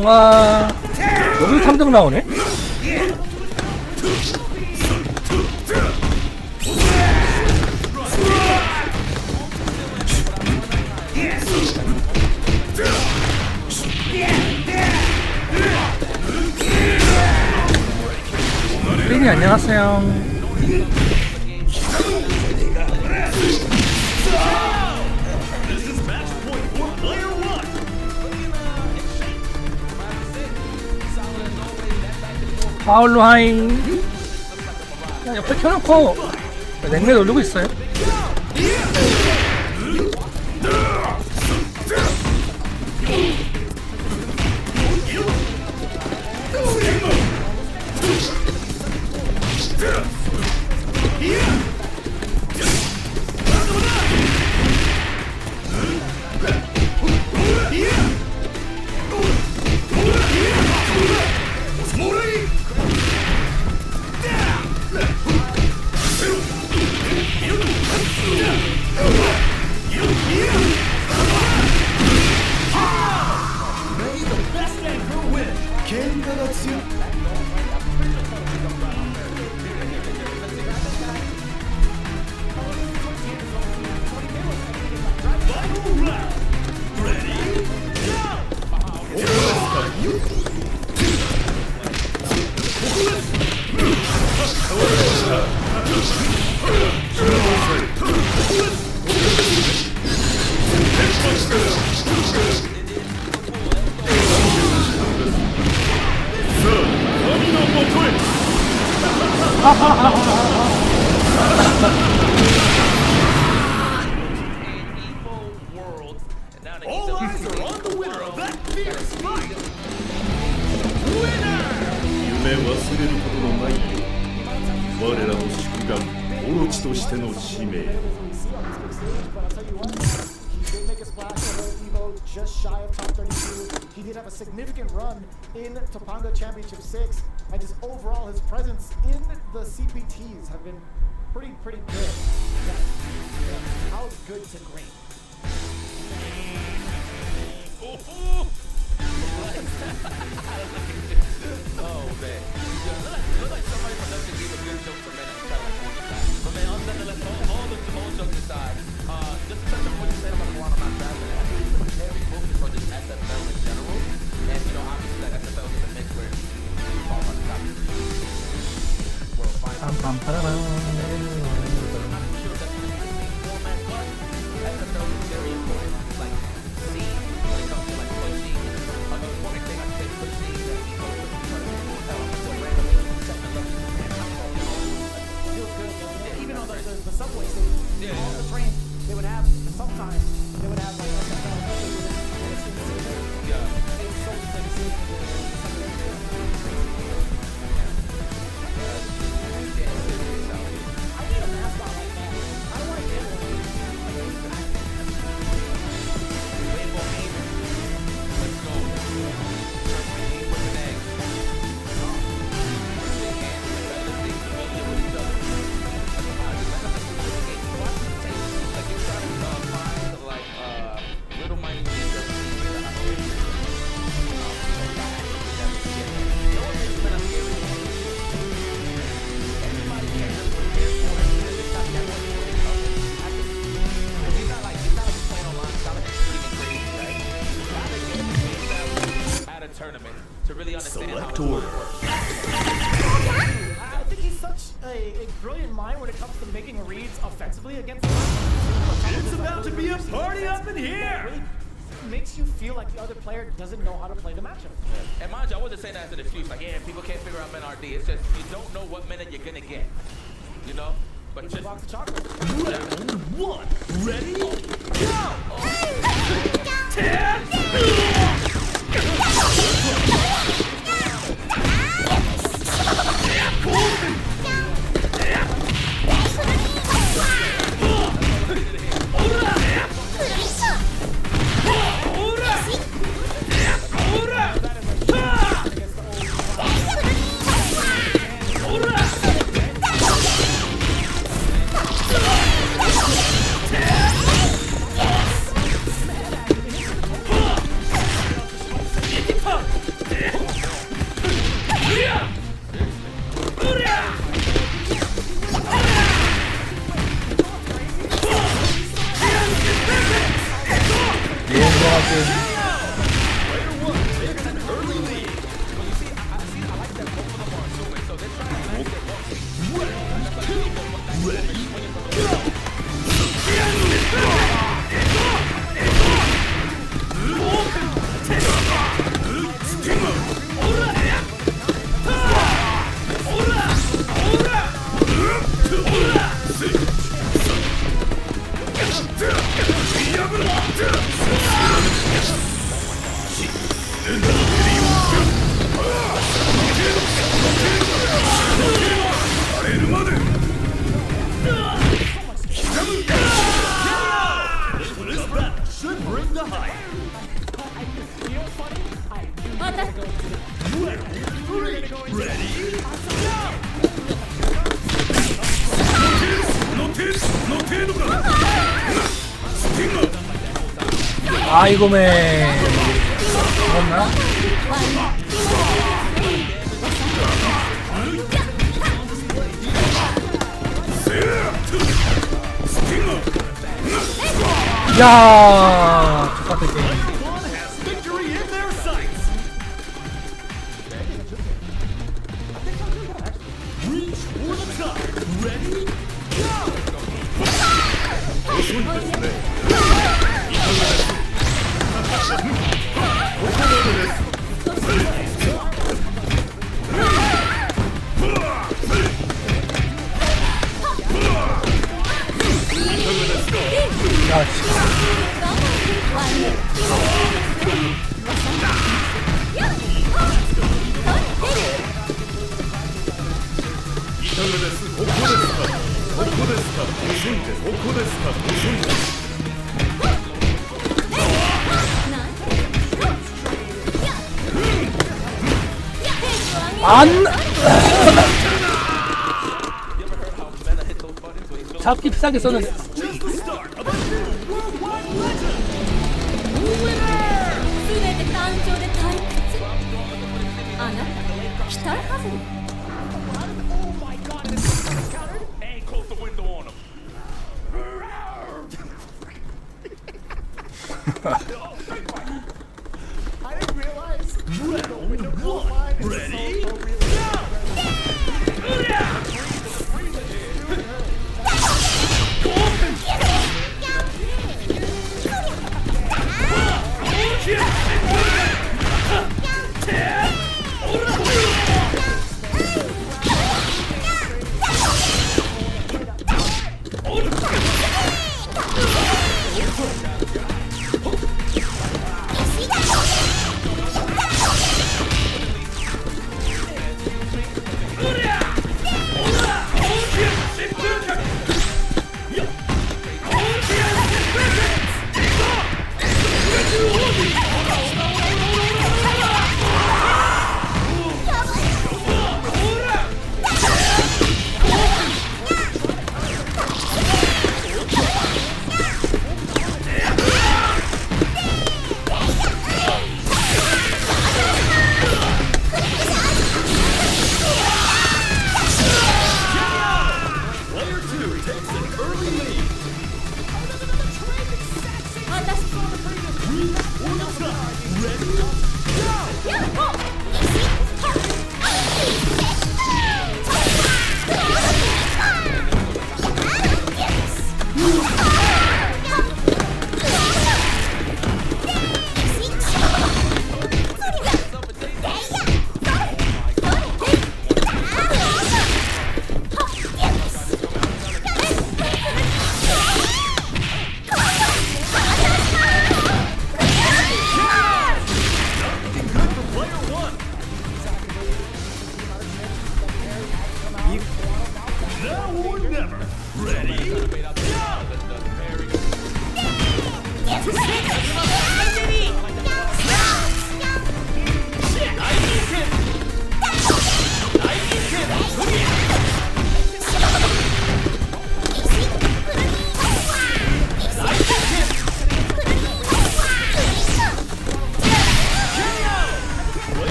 똥아 여기 3등 나오네? 삐니 안녕하세요. 파울로 하잉. 야, 옆에 켜놓고 냉매 돌리고 있어요. Just shy of top 32. He did have a significant run in Topanga Championship 6, and just overall his presence in the CPTs have been pretty good. Yeah. How's good to great? Oh man, look like somebody from London gave a good joke for men. But man, all jokes aside, just to touch on what you said about the one on my traveling, I think it's very focused for just SFL in general, and you know obviously like SFL is a mix where you fall on the top of the world finals. I'm sure that's the same format, but SFL is very important. Like see when it comes to like pushing, another important thing I say pushing that he goes with because so randomly second level feels good. Yeah, even on the subway station, all the trains they would have sometimes they would have like SFL. Yeah. It's so sick. I need a mascot like that. I don't want to get one. Rainbow Maven. Let's go. With an egg. Little mighty at a tournament to really understand how it works. I think he's such a brilliant mind when it comes to making reads offensively against It's about to be a party up in here! It really makes you feel like the other player doesn't know how to play the matchup. And mind you, I wasn't saying that as an excuse, like, yeah, people can't figure out men RD. It's just, you don't know what minute you're gonna get. You know? But It's a just... box of chocolate. Round one. Ready? Go! 아이고 매 죽었나? 야 똑같은 게임. Victory in their sights. Reach for the top. Ready? 야 씨. 안 잡기 비싸게 썼는데. Just the start of a new worldwide legend. 全て誕生で退屈あなた期待外れ And close the window on him. I didn't realize the window profile is Ready? so real. Player 2 takes an early lead. 私 Reach for the top. Ready?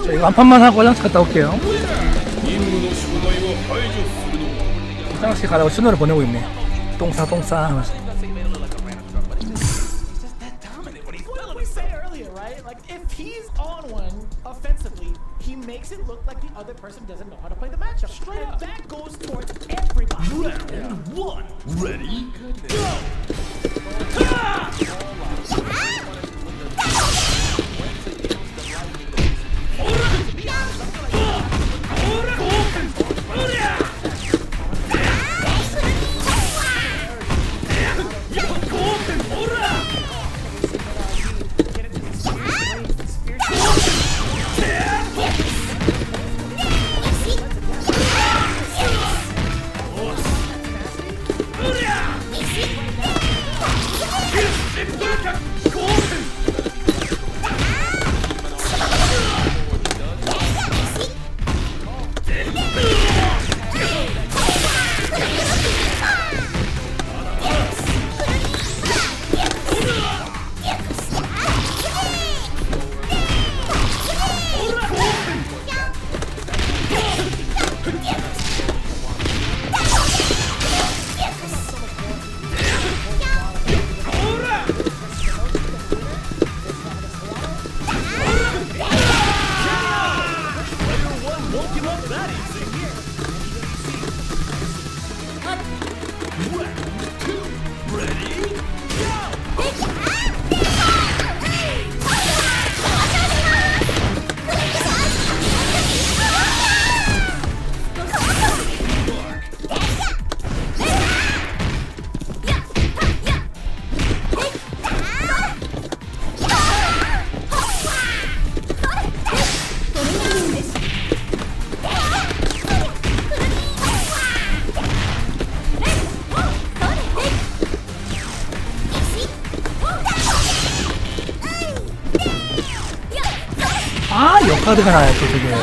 자, 이거 한 판만 하고 화장실 갔다 올게요. 화장실 가라고 신호를 보내고 있네. 똥싸 똥싸 하면서. He's just that dominant when he's willing to say it. right? Like, if he's on one offensively, he makes it look like the other person doesn't know how to play the matchup. Straight up. That goes towards everybody. Round one. Ready? Go! Ha! 아, 역카드가 나요, 또 되게.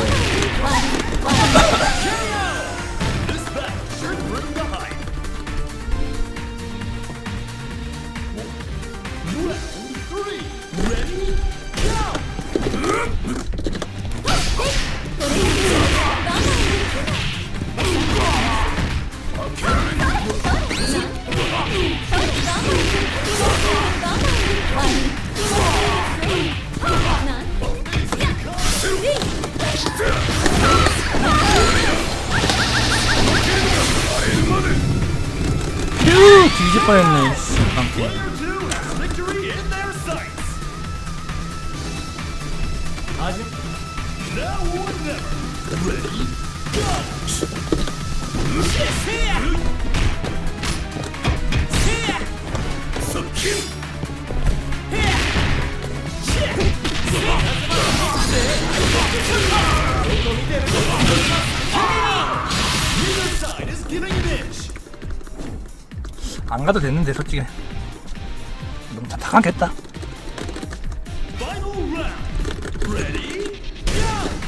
뒤질 뻔했네, 깜짝이야. Victory in their sights. Now or never. Ready? Go! Neither side is giving an inch. 안 가도 됐는데, 솔직히. 너무 답답하겠다. Final round. Ready? Go!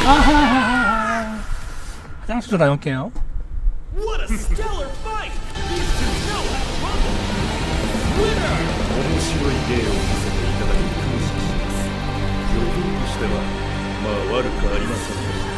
아하하하. 화장실 좀 다녀올게요. What a stellar fight! These two know how to rumble! Winner! 面白い芸を見せていただき感謝します。予想としてはまあ悪くありませんでした。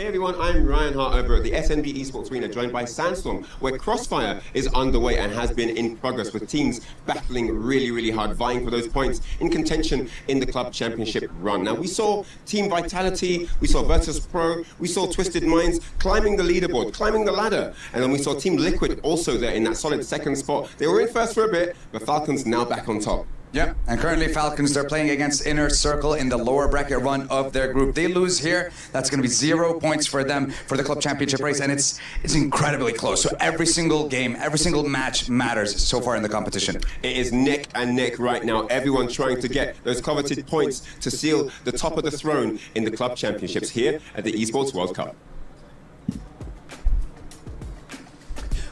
everyone, I'm Ryan Hart over at the SNB Esports Arena, joined by Sandstorm, where Crossfire is underway and has been in progress, with teams battling really hard, vying for those points in contention in the club championship run. Now, we saw Team Vitality, we saw Virtus Pro, we saw Twisted Minds climbing the leaderboard, climbing the ladder, and then we saw Team Liquid also there in that solid second spot. They were in first for a bit, but Falcons now back on top. Yeah, and currently Falcons, they're playing against Inner Circle in the lower bracket run of their group. They lose here, that's going to be 0 points for them for the club championship race, and it's incredibly close. So every single game, every single match matters so far in the competition. It is neck and neck right now. Everyone trying to get those coveted points to seal the top of the throne in the club championships here at the Esports World Cup.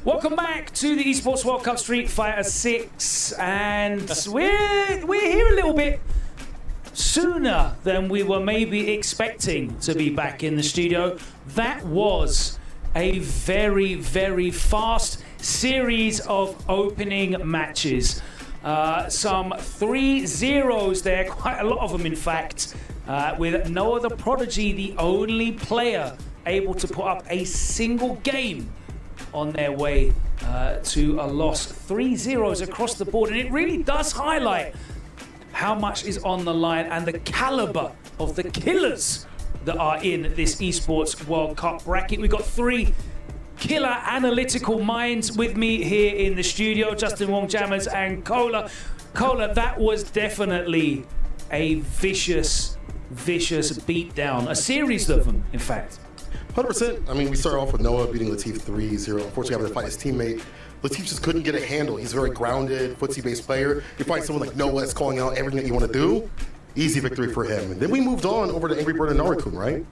Welcome back to the Esports World Cup Street Fighter 6, and we're here a little bit sooner than we were maybe expecting to be back in the studio. That was a very fast series of opening matches. Some 3-0s there, quite a lot of them in fact, with Noah the Prodigy, the only player able to put up a single game on their way to a loss. 3-0s across the board, and it really does highlight how much is on the line and the caliber of the killers that are in this Esports World Cup bracket. We've got 3 killer analytical minds with me here in the studio, Justin Wong Jammers and Cola. Cola, that was definitely a vicious beatdown, a series of them, in fact. 100%. I mean, we started off with Noah beating Latif 3-0. Unfortunately, having to fight his teammate. Latif just couldn't get a handle. He's a very grounded, footsie-based player. You find someone like Noah that's calling out everything that you want to do. Easy victory for him. And then we moved on over to Angry Bird and Narukun, right?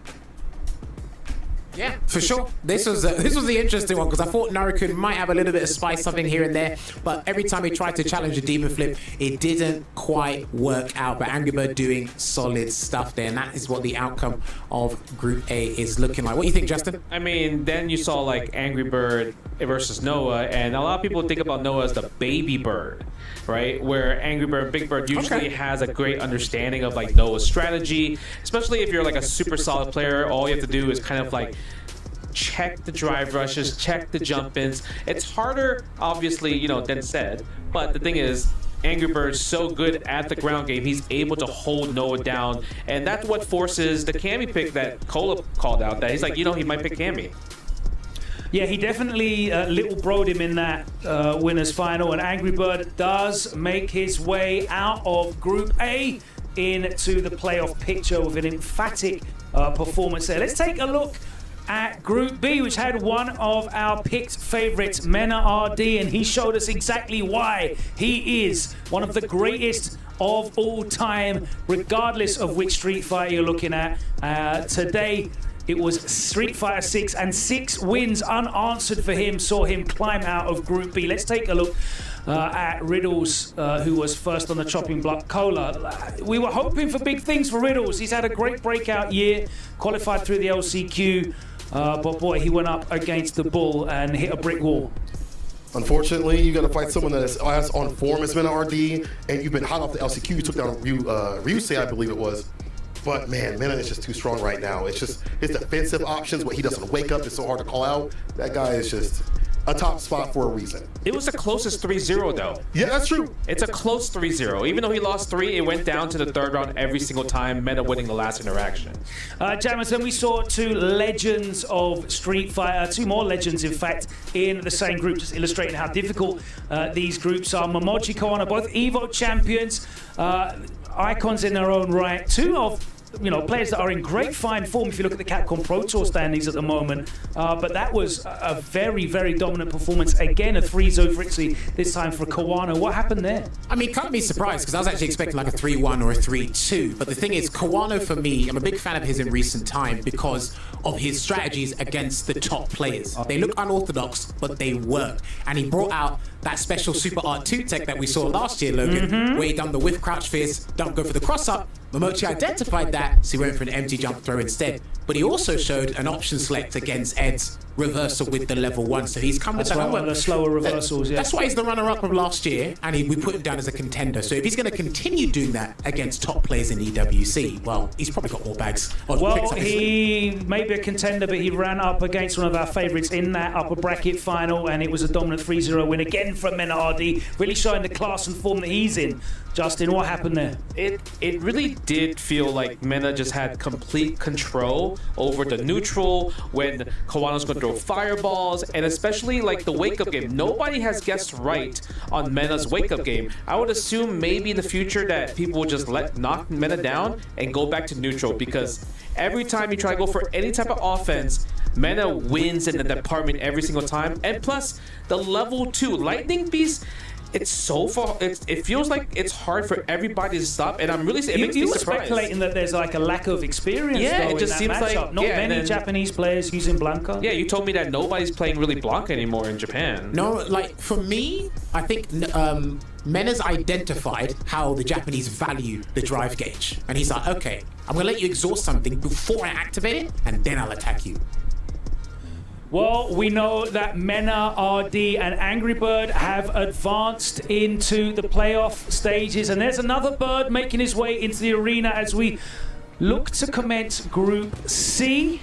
Yeah, for sure. This was the interesting one, because I thought Narukun might have a little bit of spice, something here and there, but every time he tried to challenge a demon flip, it didn't quite work out. But Angry Bird doing solid stuff there, and that is what the outcome of Group A is looking like. What do you think, Justin? I mean, then you saw like Angry Bird versus Noah, and a lot of people think about Noah as the baby bird, right? Where Angry Bird, Big Bird usually has a great understanding of like Noah's strategy, especially if you're like a super solid player. All you have to do is kind of like check the drive rushes, check the jump ins. It's harder, obviously, you know, than said, but the thing is, Angry Bird's so good at the ground game, he's able to hold Noah down, and that's what forces the Cammy pick that Cola called out, that he's like, you know, he might pick Cammy. Yeah, he definitely little broed him in that winners final, and Angry Bird does make his way out of Group A into the playoff picture with an emphatic performance there. Let's take a look at Group B, which had one of our picked favorites, Mena RD, and he showed us exactly why he is one of the greatest of all time, regardless of which Street Fighter you're looking at. Today, it was Street Fighter 6, and 6 wins unanswered for him saw him climb out of Group B. Let's take a look at Riddles, who was first on the chopping block. Cola, we were hoping for big things for Riddles. He's had a great breakout year, qualified through the LCQ, but boy, he went up against the bull and hit a brick wall. Unfortunately, you got to fight someone that is as on form as Mena RD, and you've been hot off the LCQ. You took down Ryusei, I believe it was. But man, Mena is just too strong right now. It's just his defensive options, what he doesn't wake up, is so hard to call out. That guy is just a top spot for a reason. It was the closest 3-0 though. Yeah, that's true. It's a close 3-0. Even though he lost 3, it went down to the third round every single time, Meta winning the last interaction. Jammers, then we saw 2 legends of Street Fighter, 2 more legends in fact, in the same group, just illustrating how difficult these groups are. Momochi Koano, both EVO champions, icons in their own right. 2 of players that are in great fine form if you look at the Capcom Pro Tour standings at the moment. But that was a very dominant performance. Again, a 3-0 victory, this time for Koano. What happened there? I mean, can't be surprised, because I was actually expecting like a 3-1 or a 3-2. But the thing is, Koano, for me, I'm a big fan of his in recent time because of his strategies against the top players. They look unorthodox, but they work. And he brought out that special Super Art 2 tech that we saw last year, Logan, where he done the whiff crouch fist, don't go for the cross-up. Momochi identified that, so he went for an empty jump throw instead. But he also showed an option select against Ed's reversal with the level 1. So he's come with That's the right, one of the slower reversals, yeah. That's why he's the runner-up of last year, and we put him down as a contender. So if he's going to continue doing that against top players in EWC, well, he's probably got more bags. Well, he may be a contender, but he ran up against one of our favourites in that upper bracket final, and it was a dominant 3-0 win again from Mena RD, really showing the class and form that he's in. Justin, what happened there? It really did feel like Mena just had complete control over the neutral when Kawano's going to throw fireballs, and especially like the wake-up game. Nobody has guessed right on Mena's wake-up game. I would assume maybe in the future that people will just knock Mena down and go back to neutral, because every time you try to go for any type of offense, Mena wins in the department every single time. And plus, the level 2 Lightning Beast, it's so far. It feels like it's hard for everybody to stop, and I'm really. It makes me were surprised. speculating that there's like a lack of experience. Yeah, though, it just in that seems matchup. like Not many Japanese players using Blanca. Yeah, you told me that nobody's playing really Blanca anymore in Japan. No, like for me, I think Mena's identified how the Japanese value the drive gauge, and he's like, okay, I'm gonna let you exhaust something before I activate it, and then I'll attack you. Well, we know that Mena, RD, and Angry Bird have advanced into the playoff stages, and there's another bird making his way into the arena as we look to commence Group C.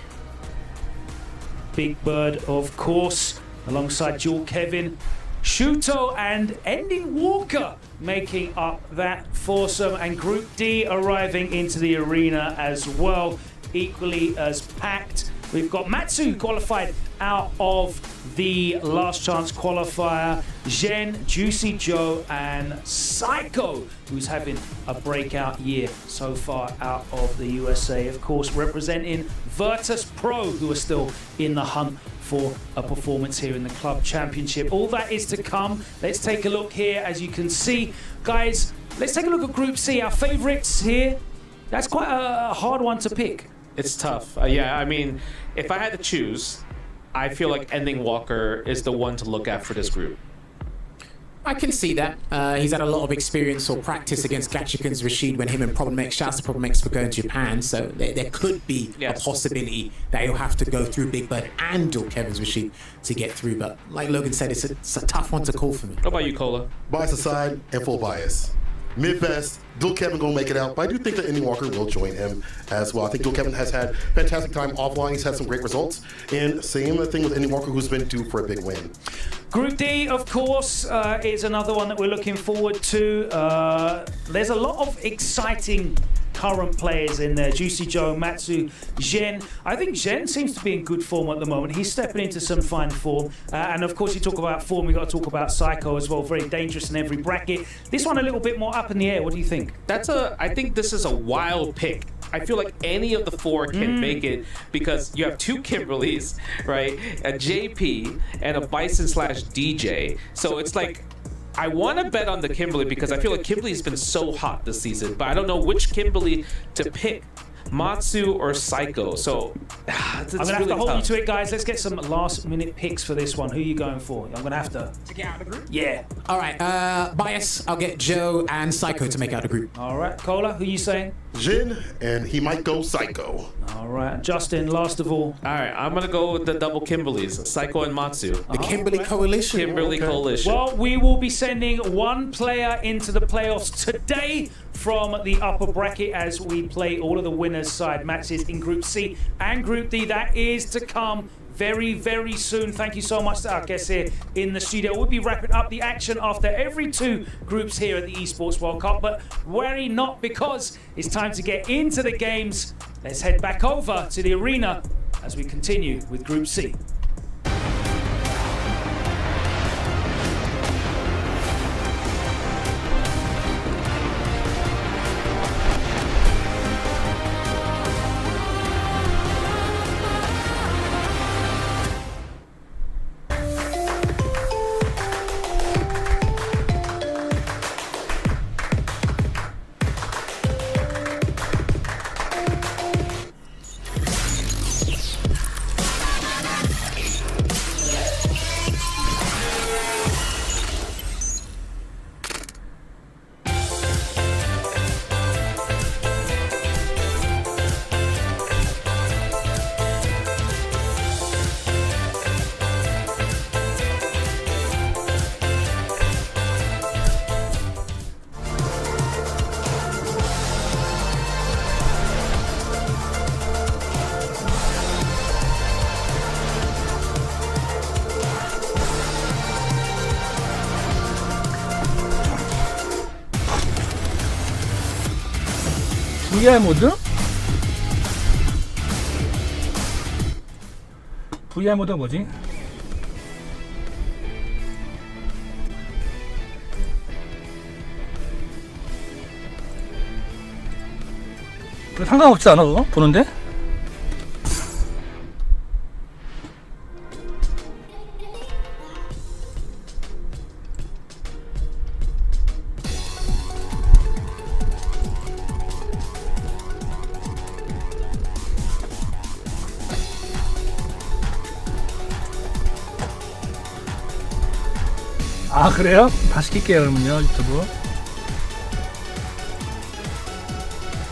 Big Bird, of course, alongside Jewel Kevin, Shuto, and Ending Walker making up that foursome, and Group D arriving into the arena as well, equally as packed. We've got Matsu qualified out of the last chance qualifier, Zhen, Juicy Joe, and Psycho, who's having a breakout year so far out of the USA. Of course, representing Virtus Pro, who are still in the hunt for a performance here in the Club Championship. All that is to come. Let's take a look here. As you can see, guys, let's take a look at Group C. Our favorites here. That's quite a hard one to pick. It's tough. Yeah, I mean, if I had to choose, I feel like Ending Walker is the one to look at for this group. I can see that. He's had a lot of experience or practice against Gachikan's Rashid when him and Problem X, shouts to Problem X for going to Japan, so there could be a possibility that he'll have to go through Big Bird and or Kevin's Rashid to get through, but like Logan said, it's a tough one to call for me. What about you, Cola? Bias aside and full bias. Mid-best, Dual Kevin gonna make it out, but I do think that Ending Walker will join him as well. I think Dual Kevin has had fantastic time offline. He's had some great results. And same thing with Ending Walker, who's been due for a big win. Group D, of course, is another one that we're looking forward to. There's a lot of exciting current players in there. Juicy Joe, Matsu, Zhen. I think Zhen seems to be in good form at the moment. He's stepping into some fine form. And of course, you talk about form, we've got to talk about Psycho as well. Very dangerous in every bracket. This one a little bit more up in the air. What do you think? I think this is a wild pick. I feel like any of the four can make it, because you have two Kimberlys, right? A JP and a Bison/DJ. So it's like, I want to bet on the Kimberly because I feel like Kimberly's been so hot this season, but I don't know which Kimberly to pick, Matsu or Psycho. So it's I'm going to have really to hold tough. you to it, guys. Let's get some last minute picks for this one. Who are you going for? I'm going to have to get out of the group? Yeah. All right, bias, I'll get Joe and Psycho to make out the group. All right, Cola, who are you saying? Jin, and he might go Psycho. All right, Justin, last of all. All right, I'm going to go with the double Kimberlys, Psycho and Matsu. The Kimberly Coalition. Kimberly Coalition. Well, we will be sending one player into the playoffs today from the upper bracket as we play all of the winners' side matches in Group C and Group D. That is to come very, very soon. Thank you so much to our guests here in the studio. We'll be wrapping up the action after every two groups here at the Esports World Cup, but worry not, because it's time to get into the games. Let's head back over to the arena as we continue with Group C. VR 모드? VR 모드가 뭐지? 그거 상관없지 않아 그거? 보는데? 아 그래요? 다시 킬게요 그러면요 유튜브.